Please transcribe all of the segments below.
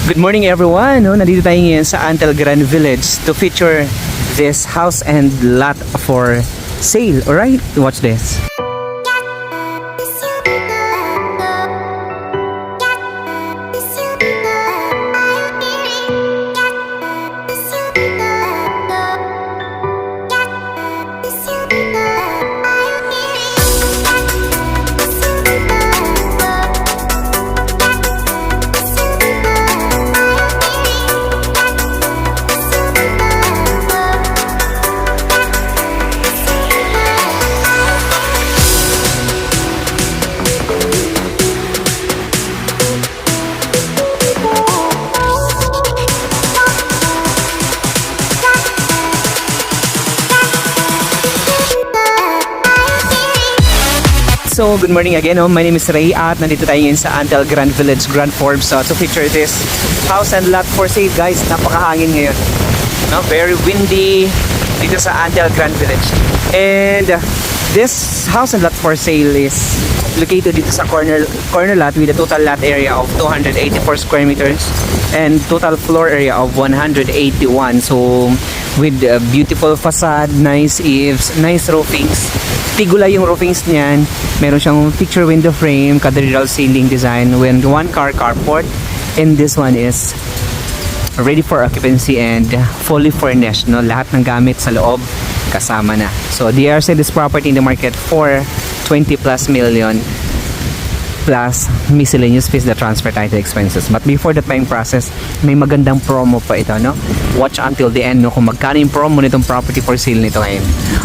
Good morning everyone. Nandito tayo ngayon sa Antel Grand Village to feature this house and lot for sale. Alright, watch this. So, good morning again. My name is Ray at nandito tayo ngayon sa Antel Grand Village, Grand Forbes to feature this house and lot for sale, guys. Napakahangin ngayon. Very windy dito sa Antel Grand Village. And this house and lot for sale is located dito sa corner lot with a total lot area of 284 square meters and total floor area of 181. So, with a beautiful facade, nice eaves, nice roofings. Tigula yung roofings niyan. Meron siyang picture window frame, cathedral ceiling design with one car carport, and this one is ready for occupancy and fully furnished. Lahat ng gamit sa loob kasama na. So they are selling this property in the market for 20+ million plus miscellaneous fees, the transfer title expenses. But before that buying process, may magandang promo pa ito, Watch until the end, kung magkano yung promo nitong property for sale nito ngayon.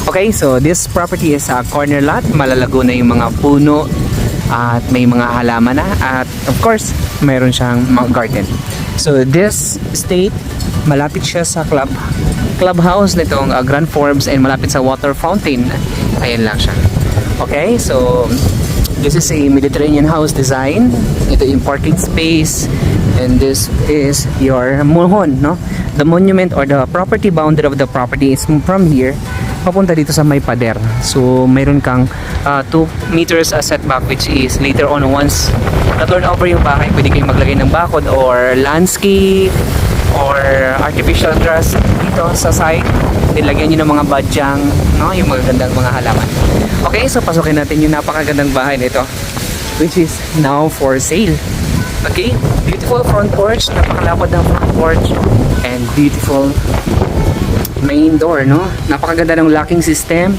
Okay, so this property is a corner lot. Malalago na yung mga puno at may mga halaman na, at of course, mayroon siyang mga garden. So this estate, malapit siya sa clubhouse nitong Grand Forbes and malapit sa water fountain. Ayan lang siya. Okay, so this is a Mediterranean house design. Ito yung parking space. And this is your mohon, The monument or the property boundary of the property is from here papunta dito sa may pader. So mayroon kang 2 meters setback, which is later on once na-turn over yung bahay, pwede kayong maglagay ng bakod or landscape or artificial grass dito sa side. Nilagyan nyo ng mga badyang, yung magagandang mga halaman. Okay, so pasukin natin yung napakagandang bahay nito, which is now for sale. Okay, beautiful front porch, napakalapad ng front porch, and beautiful main door, Napakaganda ng locking system.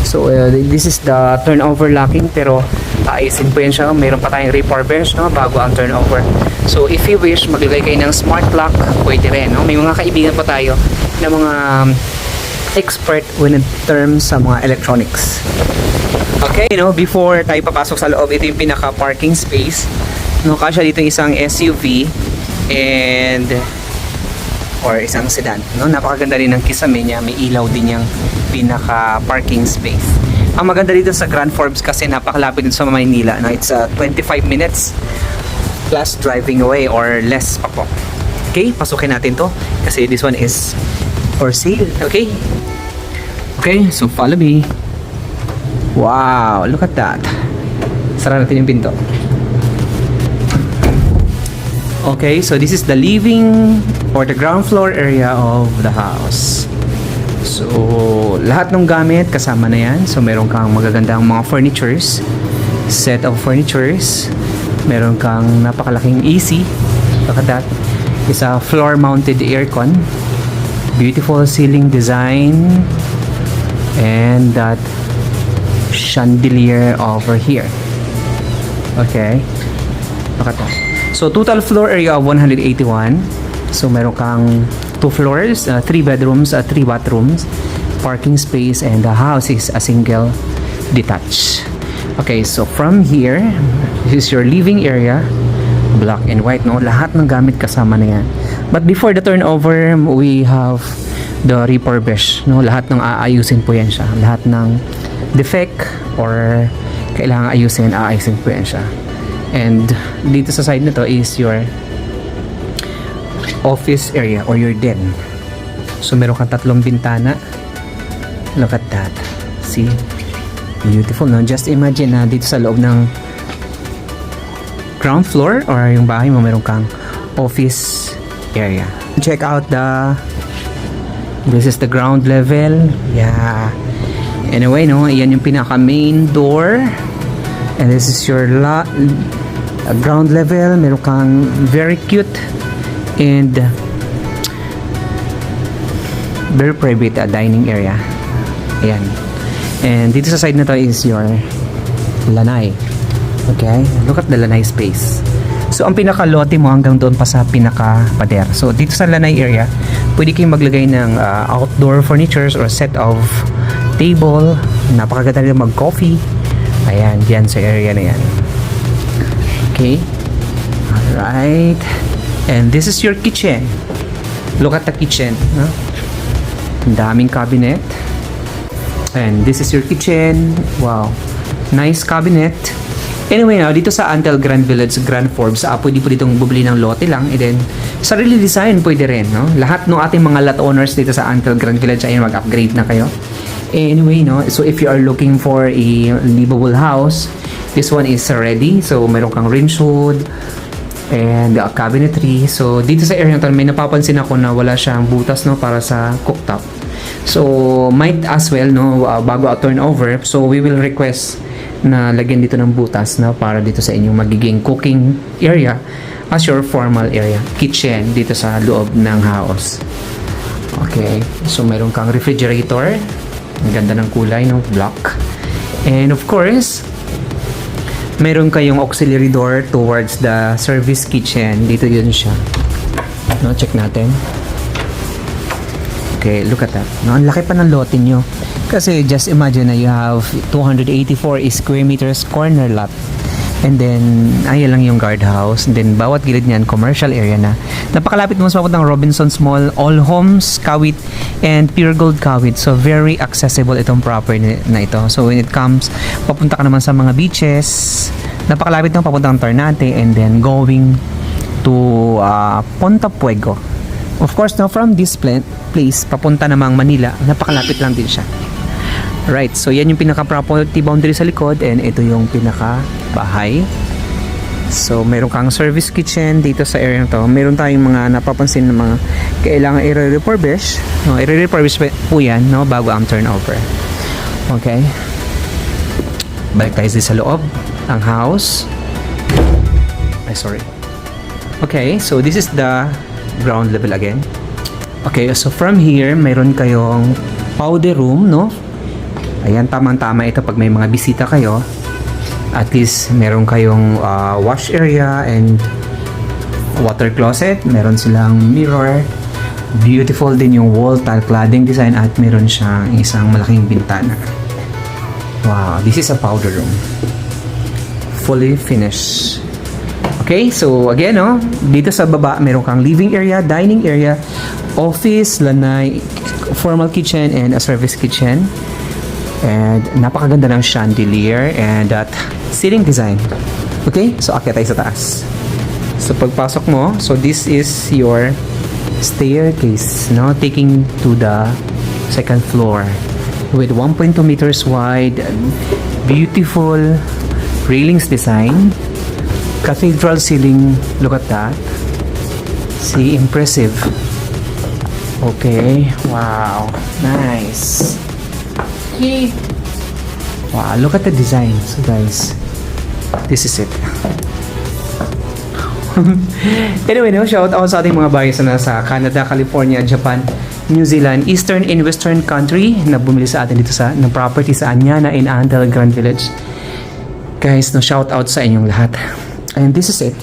So this is the turnover locking, pero ayusin po yan siya. Mayroon pa tayong refurbish, bago ang turnover. So if you wish, maglagay kayo ng smart lock, pwede rin, May mga kaibigan pa tayo na mga expert when in terms sa mga electronics. Okay, before tayo papasok sa loob, ito yung pinaka parking space. Kasya dito isang SUV and or isang sedan, Napakaganda rin ng kisame niya. May ilaw din yung pinaka parking space. Ang maganda dito sa Grand Forbes kasi napakalapit dito sa Maynila, It's 25 minutes plus driving away or less pa po. Okay, pasukin natin to kasi this one is for sale. Okay, so follow me. Wow, look at that. Sara natin yung pinto. Okay, so this is the living or the ground floor area of the house. So, lahat ng gamit kasama na yan. So, meron kang magagandang mga furnitures, set of furnitures. Meron kang napakalaking AC. Look at that. It's a floor-mounted aircon. Beautiful ceiling design. And that chandelier over here. Okay. Look at that. So, total floor area of 181. So, meron kang 2 floors, 3 bedrooms, 3 bathrooms, parking space, and the house is a single detached. Okay, so from here, this is your living area. Black and white, Lahat ng gamit kasama na yan. But before the turnover, we have the refurbish, Lahat ng aayusin po yan siya. Lahat ng defect or kailangan aayusin po yan siya. And dito sa side nito is your office area or your den. So meron kang 3 bintana. Look at that. See? Beautiful, Just imagine na dito sa loob ng ground floor or yung bahay mo meron kang office area. Check out this is the ground level. Yeah. Anyway, no, yan yung pinaka main door. And this is your ground level. Meron kang very cute and very private dining area. Ayan. And dito sa side na to is your lanai. Okay? Look at the lanai space. So, ang pinaka-lote mo hanggang doon pa sa pinaka-pader. So, dito sa lanai area, pwede kayong maglagay ng outdoor furnitures or set of table. Napakaganda rin mag-coffee. Ayan, dyan sa area na yan. Okay? Alright. And this is your kitchen. Look at the kitchen. Huh? Ang daming cabinet. And this is your kitchen. Wow. Nice cabinet. Anyway, now, dito sa Antel Grand Village, Grand Forbes, pwede po ditong bubili ng lote lang. And then, sarili design pwede rin, no? Lahat ng ating mga lot owners dito sa Antel Grand Village, ayun, mag-upgrade na kayo. Anyway, no? So, if you are looking for a livable house, this one is ready. So, meron kang range hood and cabinetry. So, dito sa area na to, may napapansin ako na wala siyang butas, no? Para sa cooktop. So, might as well, no? Bago turnover. So, we will request na lagyan dito ng butas na para dito sa inyong magiging cooking area as your formal area, kitchen dito sa loob ng house. Okay, so meron kang refrigerator, ang ganda ng kulay, no? Black. And of course, meron kayong auxiliary door towards the service kitchen. Dito yun siya, no? Check natin. Okay, look at that, no? Ang laki pa ng lote nyo. Kasi just imagine na you have 284 square meters corner lot. And then, ayan lang yung guardhouse. And then, bawat gilid niyan, commercial area na. Napakalapit mo sa papuntang Robinson's Mall, All Homes, Kawit, and Pure Gold Kawit. So, very accessible itong property na ito. So, when it comes, papunta ka naman sa mga beaches. Napakalapit mo papuntang Ternate and then going to Ponta Puego. Of course, now from this place, papunta namang Manila, napakalapit lang din siya. Right, so yan yung pinaka-property boundary sa likod and ito yung pinaka-bahay. So, meron kang service kitchen dito sa area na to. Meron tayong mga napapansin na mga kailangan i-refurbish. No, i-refurbish po yan, no, bago ang turnover. Okay. Balik tayo sa loob ng house. Ay, sorry. Okay, so this is the ground level again. Okay, so from here, mayroon kayong powder room, no? Ayan, tamang-tama ito pag may mga bisita kayo. At least, meron kayong wash area and water closet. Meron silang mirror. Beautiful din yung wall tile cladding design at meron siyang isang malaking bintana. Wow, this is a powder room. Fully finished. Okay, so again, no, dito sa baba, meron kang living area, dining area, office, lanai, formal kitchen, and a service kitchen. And napakaganda ng chandelier and that ceiling design. Okay, so akyat tayo sa taas. So pagpasok mo, so this is your staircase, no, taking to the second floor with 1.2 meters wide, beautiful railings design. Cathedral ceiling, look at that. See, impressive. Okay, wow, nice. Okay. Wow, look at the design. So guys, this is it. Anyway, no, shout out sa ating mga buyers na nasa Canada, California, Japan, New Zealand, Eastern and Western country na bumili sa atin dito sa ng property sa Anyana in Antel Grand Village. Guys, no, shout out sa inyong lahat. And this is it.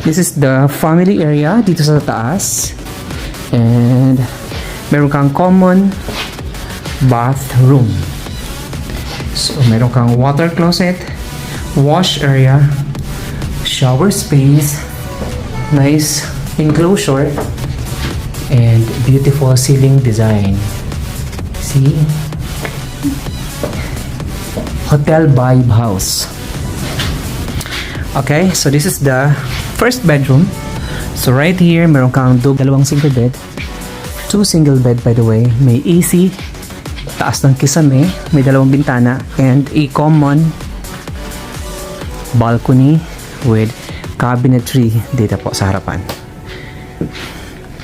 This is the family area dito sa taas. And meron kang common bathroom. So, meron kang water closet, wash area, shower space, nice enclosure, and beautiful ceiling design. See? Hotel vibe house. Okay, so this is the first bedroom. So right here, meron kang dalawang single bed. 2 single bed, by the way. May AC, taas ng kisame, may dalawang bintana, and a common balcony with cabinetry dito po sa harapan.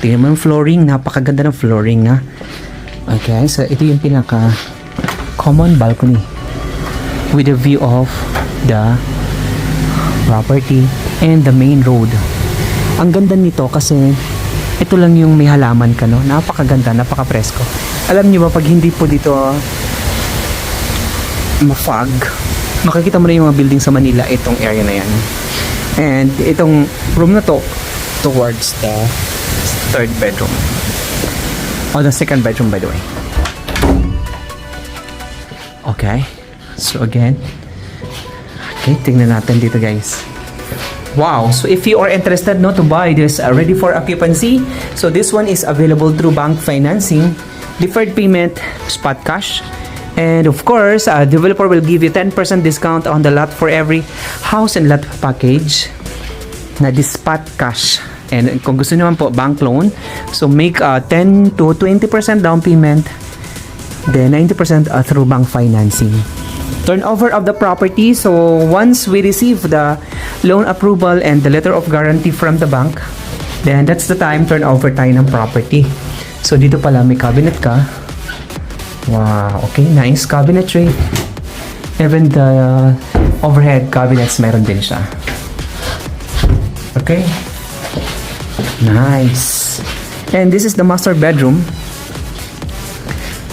Tingnan mo yung flooring, napakaganda ng flooring na. Okay, so ito yung pinaka common balcony with a view of the property and the main road. Ang ganda nito kasi ito lang yung may halaman ka, no? Napakaganda, napaka-presko. Alam niyo ba, pag hindi po dito ma-fog, makikita mo na yung mga building sa Manila, itong area na yan. And itong room na to towards the third bedroom. Oh, the second bedroom, by the way. Okay. So again, okay, tingnan natin dito, guys. Wow, so if you are interested to buy this ready for occupancy, so this one is available through bank financing, deferred payment, spot cash, and of course, developer will give you 10% discount on the lot for every house and lot package na this spot cash. And kung gusto naman po bank loan, so make 10 to 20% down payment, then 90% through bank financing. Turnover of the property, so once we receive the loan approval and the letter of guarantee from the bank, then that's the time turnover tayo ng property. So dito pala may cabinet ka. Wow, okay, nice cabinetry. Even the overhead cabinets meron din siya. Okay, nice. And this is the master bedroom.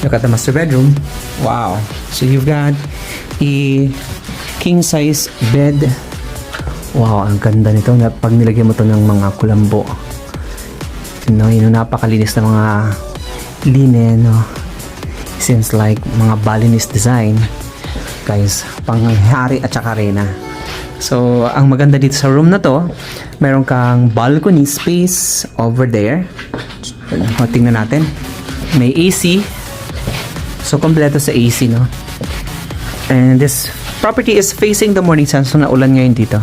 Look at the master bedroom. Wow, so you've got a king size bed. Wow, ang ganda nito na pag nilagyan mo to ng mga kulambo, no, yun, napakalinis na mga linen, no? Seems like mga Balinese design, guys, panghari at saka reyna. So ang maganda dito sa room na to, meron kang balcony space over there. O, tingnan natin, may AC, so kompleto sa AC, no? And this property is facing the morning sun, so naulan ngayon dito.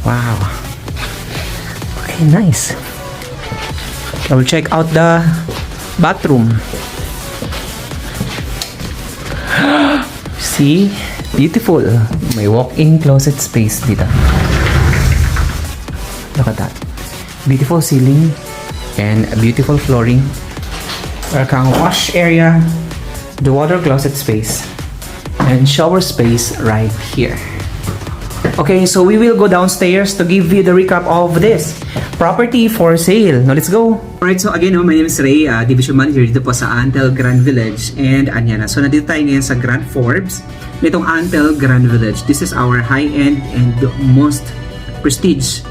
Wow. Okay, nice. I will check out the bathroom. See? Beautiful. May walk-in closet space dito. Look at that. Beautiful ceiling and a beautiful flooring. Meron kang wash area, the water closet space, and shower space right here. Okay, so we will go downstairs to give you the recap of this property for sale. Now let's go. Alright, so again, my name is Ray, Division Manager dito po sa Antel Grand Village. And anya na. So nandito tayo ngayon sa Grand Forbes nitong Antel Grand Village. This is our high-end and most prestige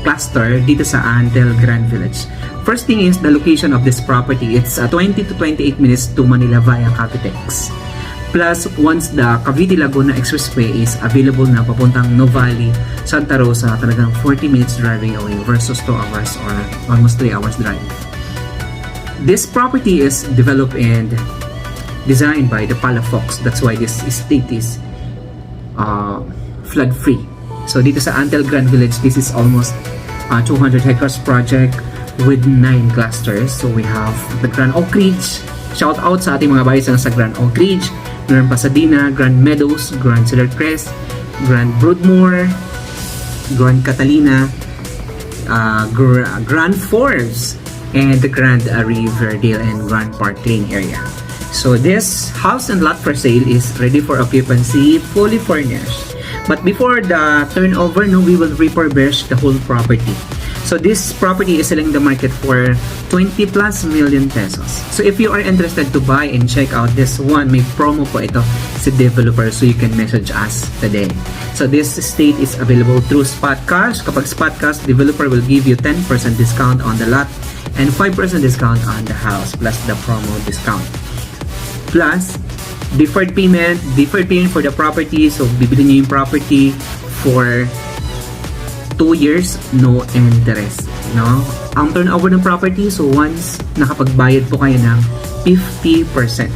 cluster dito sa Antel Grand Village. First thing is the location of this property. It's 20 to 28 minutes to Manila via Capitex. Plus, once the Cavite-Laguna Expressway is available na papuntang Novali, Santa Rosa, talagang 40 minutes driving away versus 2 hours or almost 3 hours drive. This property is developed and designed by the Palafox. That's why this estate is flood-free. So dito sa Antel Grand Village, this is almost 200 hectares project with 9 clusters. So we have the Grand Oak Ridge. Shout out sa ating mga bayis sa Grand Oak Ridge, Grand Pasadena, Grand Meadows, Grand Cedar Crest, Grand Broadmoor, Grand Catalina, Grand Forbes, and the Grand Riverdale and Grand Park Lane area. So this house and lot for sale is ready for occupancy, fully furnished. But before the turnover, we will refurbish the whole property. So this property is selling the market for 20+ million pesos. So if you are interested to buy and check out this one, may promo po ito sa developer, so you can message us today. So this estate is available through Spot Cash. Kapag Spot Cash, developer will give you 10% discount on the lot and 5% discount on the house plus the promo discount. Plus, deferred payment for the property. So bibili niyo yung property for 2 years, no interest, no? Ang turnover ng property, so once nakapagbayad po kayo ng 50%,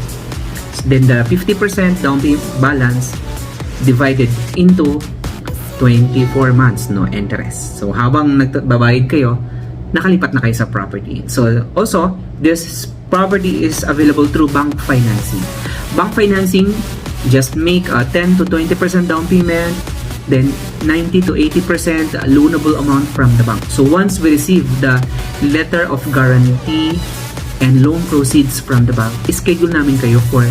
then the 50% down payment balance divided into 24 months, no interest. So habang nagbabayad kayo, nakalipat na kayo sa property. So also, this property is available through bank financing. Bank financing, just make a 10 to 20% down payment, then 90 to 80% loanable amount from the bank. So once we receive the letter of guarantee and loan proceeds from the bank, schedule namin kayo for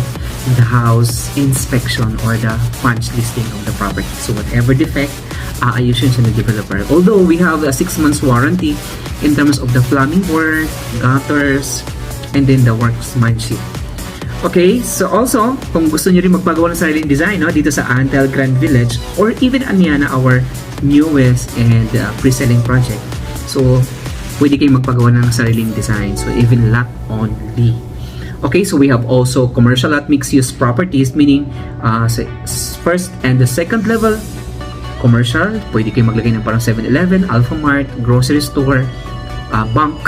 the house inspection or the punch listing of the property. So whatever defect, aayusin siya ng developer. Although we have a 6 months warranty in terms of the plumbing work, gutters, and then the workmanship. Okay, so also, kung gusto nyo rin magpagawa ng sariling design dito sa Antel Grand Village or even Aniana, our newest and pre-selling project. So, pwede kayong magpagawa ng sariling design. So, even lot only. Okay, so we have also commercial at mixed-use properties, meaning first and the second level commercial. Pwede kayong maglagay ng parang 7-Eleven, Alphamart, grocery store, bank,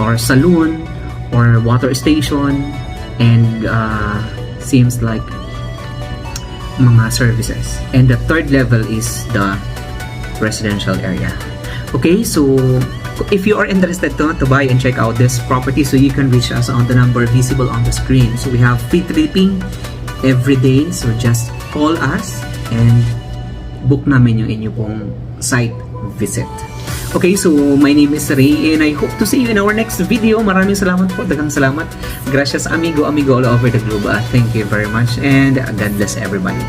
or saloon, or water station, and seems like mga services. And the third level is the residential area. Okay, so if you are interested to buy and check out this property, so you can reach us on the number visible on the screen. So we have free tripping every day, so just call us and book namin yung inyo pong site visit. Okay, so my name is Ray and I hope to see you in our next video. Maraming salamat po, daghang salamat. Gracias amigo all over the globe. Thank you very much and God bless everybody.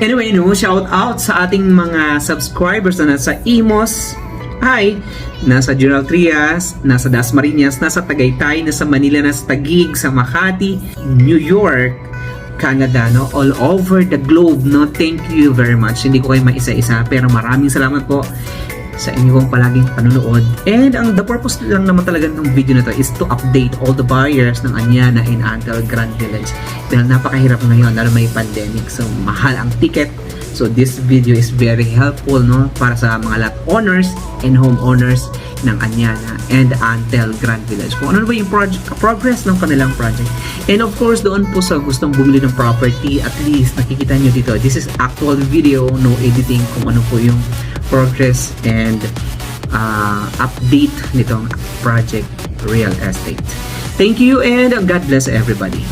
Anyway, shout out sa ating mga subscribers na nasa Imos, nasa General Trias, nasa Dasmariñas, nasa Tagaytay, nasa Manila, nasa Taguig, sa Makati, New York, Canada, all over the globe, Thank you very much. Hindi ko kayo maisa-isa, pero maraming salamat po sa inyong palaging panonood. And the purpose lang naman talaga ng video na to is to update all the buyers ng Aniana in Antel Grand Village. Dahil napakahirap ngayon dahil may pandemic. So, mahal ang ticket. So, this video is very helpful para sa mga lot owners and homeowners ng Aniana and Antel Grand Village. Kung ano ba yung progress ng kanilang project. And of course, doon po sa gustong bumili ng property, at least nakikita nyo dito, this is actual video, no editing, kung ano po yung progress and update nitong project real estate. Thank you and God bless everybody.